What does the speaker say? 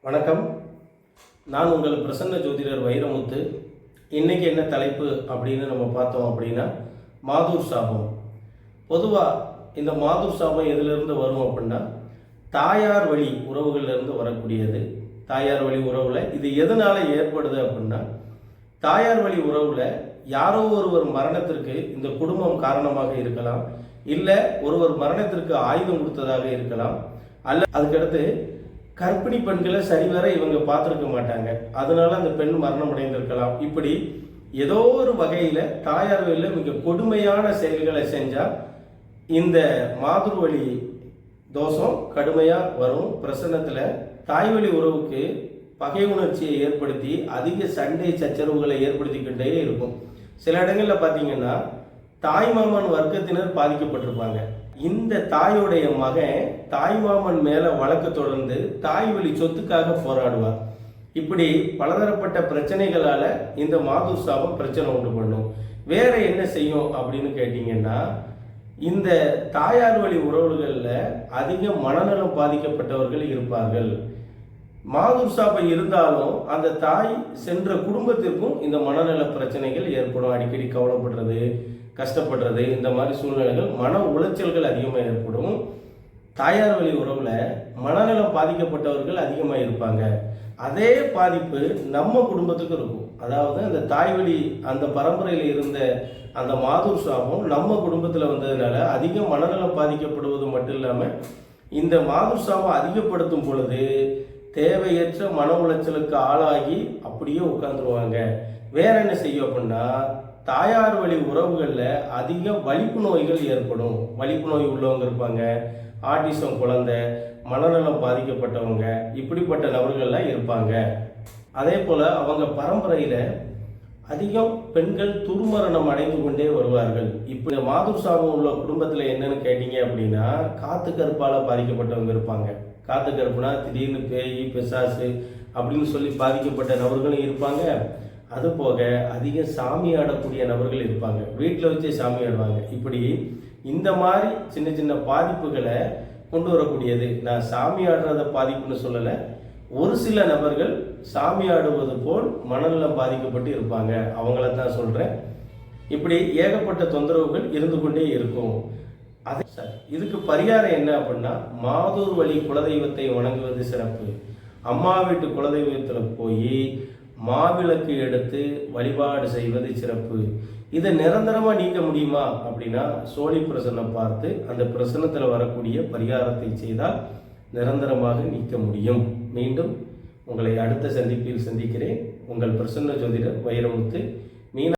வணக்கம். நான் உங்கள் பிரசன்ன ஜோதிடர் வைரமுத்து. இன்றைக்கி என்ன தலைப்பு அப்படின்னு நம்ம பார்த்தோம் அப்படின்னா, மாதுர் சாபம். பொதுவாக இந்த மாதுர் சாபம் எதிலிருந்து வரும் அப்படின்னா, தாயார் வழி உறவுகளிலிருந்து வரக்கூடியது. தாயார் வழி உறவில் இது எதனால் ஏற்படுது அப்படின்னா, தாயார் வழி உறவில் யாரோ ஒருவர் மரணத்திற்கு இந்த குடும்பம் காரணமாக இருக்கலாம், இல்லை ஒருவர் மரணத்திற்கு ஆயுதம் கொடுத்ததாக இருக்கலாம், அல்ல அதுக்கடுத்து கர்ப்பிணி பெண்களை சரிவர இவங்க பார்த்துருக்க மாட்டாங்க, அதனால அந்த பெண் மரணம் அடைந்திருக்கலாம். இப்படி ஏதோ ஒரு வகையில் தாயார் வழியில் மிக கொடுமையான செயல்களை செஞ்சால் இந்த மாதுர்வழி தோஷம் கடுமையாக வரும். பிரசன்னத்தில் தாய்வழி உறவுக்கு பகை உணர்ச்சியை ஏற்படுத்தி அதிக சண்டை சச்சரவுகளை ஏற்படுத்திக்கிட்டே இருக்கும். சில இடங்களில் பார்த்தீங்கன்னா தாய்மாமன் வர்க்கத்தினர் பாதிக்கப்பட்டிருப்பாங்க. இந்த தாயுடைய மகன் தாய்மாமன் மேலே வழக்கு தொடர்ந்து தாய் வழி சொத்துக்காக போராடுவார். இப்படி பலதரப்பட்ட பிரச்சனைகளால் இந்த மாதுர் சாபம் பிரச்சனை உண்டு பண்ணும். வேற என்ன செய்யும் அப்படின்னு கேட்டிங்கன்னா, இந்த தாயார் வழி உறவுகளில் அதிக மனநலம் பாதிக்கப்பட்டவர்கள் இருப்பார்கள். மாதுர் சாபம் இருந்தாலும் அந்த தாய் சென்ற குடும்பத்திற்கும் இந்த மனநல பிரச்சனைகள் ஏற்படும். அடிக்கடி கவலைப்படுறது, கஷ்டப்படுறது, இந்த மாதிரி சூழ்நிலைகள், மன உளைச்சல்கள் அதிகமாக ஏற்படும். தாயார் வழி உறவில் மனநலம் பாதிக்கப்பட்டவர்கள் அதிகமாக இருப்பாங்க. அதே பாதிப்பு நம்ம குடும்பத்துக்கு இருக்கும். அதாவது அந்த தாய் வழி அந்த பரம்பரையில் இருந்த அந்த மாதுர் சாபம் நம்ம குடும்பத்தில் வந்ததுனால அதிக மனநலம் பாதிக்கப்படுவது மட்டும் இல்லாமல், இந்த மாதுர் சாபம் அதிகப்படுத்தும் பொழுது தேவையற்ற மன உளைச்சலுக்கு ஆளாகி அப்படியே உட்காந்துருவாங்க. வேற என்ன செய்யும் அப்படின்னா, தாயார் வழி உறவுகளில் அதிக வலிப்பு நோய்கள் ஏற்படும். வலிப்பு நோய் உள்ளவங்க இருப்பாங்க, ஆட்டிசம் குழந்தை, மனநலம் பாதிக்கப்பட்டவங்க, இப்படிப்பட்ட நபர்கள்லாம் இருப்பாங்க. அதே போல் அவங்க பரம்பரையில் அதிகம் பெண்கள் துர்மரணம் அடைந்து கொண்டே வருவார்கள். இப்போ இந்த மாதுர் சாபம் உள்ள குடும்பத்தில் என்னன்னு கேட்டீங்க அப்படின்னா, காத்து கருப்பால் பாதிக்கப்பட்டவங்க இருப்பாங்க. காத்து கருப்புனா திடீர்னு பேய் பிசாசு அப்படின்னு சொல்லி பாதிக்கப்பட்ட நபர்களும் இருப்பாங்க. அதுபோக அதிக சாமி ஆடக்கூடிய நபர்கள் இருப்பாங்க, வீட்டில் வச்சே சாமி ஆடுவாங்க. இப்படி இந்த மாதிரி சின்ன சின்ன பாதிப்புகளை கொண்டு வரக்கூடியது. நான் சாமி ஆடுறத பாதிப்புன்னு சொல்லலை, ஒரு சில நபர்கள் சாமி ஆடுவது போல் மனநலம் பாதிக்கப்பட்டு இருப்பாங்க, அவங்கள தான் சொல்கிறேன். இப்படி ஏகப்பட்ட தொந்தரவுகள் இருந்து கொண்டே இருக்கும். அதே சார், இதுக்கு பரிகாரம் என்ன அப்படின்னா, மாதுர் வழி குலதெய்வத்தை வணங்குவது சிறப்பு. அம்மா வீட்டு குலதெய்வத்தில் போய் மாவிளக்கு எடுத்து வழிபாடு செய்வது சிறப்பு. இதை நிரந்தரமாக நீக்க முடியுமா அப்படின்னா, சோழி பிரசன்னம் பார்த்து அந்த பிரசன்னத்தில் வரக்கூடிய பரிகாரத்தை செய்தால் நிரந்தரமாக நீக்க முடியும். மீண்டும் உங்களை அடுத்த சந்திப்பில் சந்திக்கிறேன். உங்கள் பிரசன்ன ஜோதிடர் வைரமுத்து.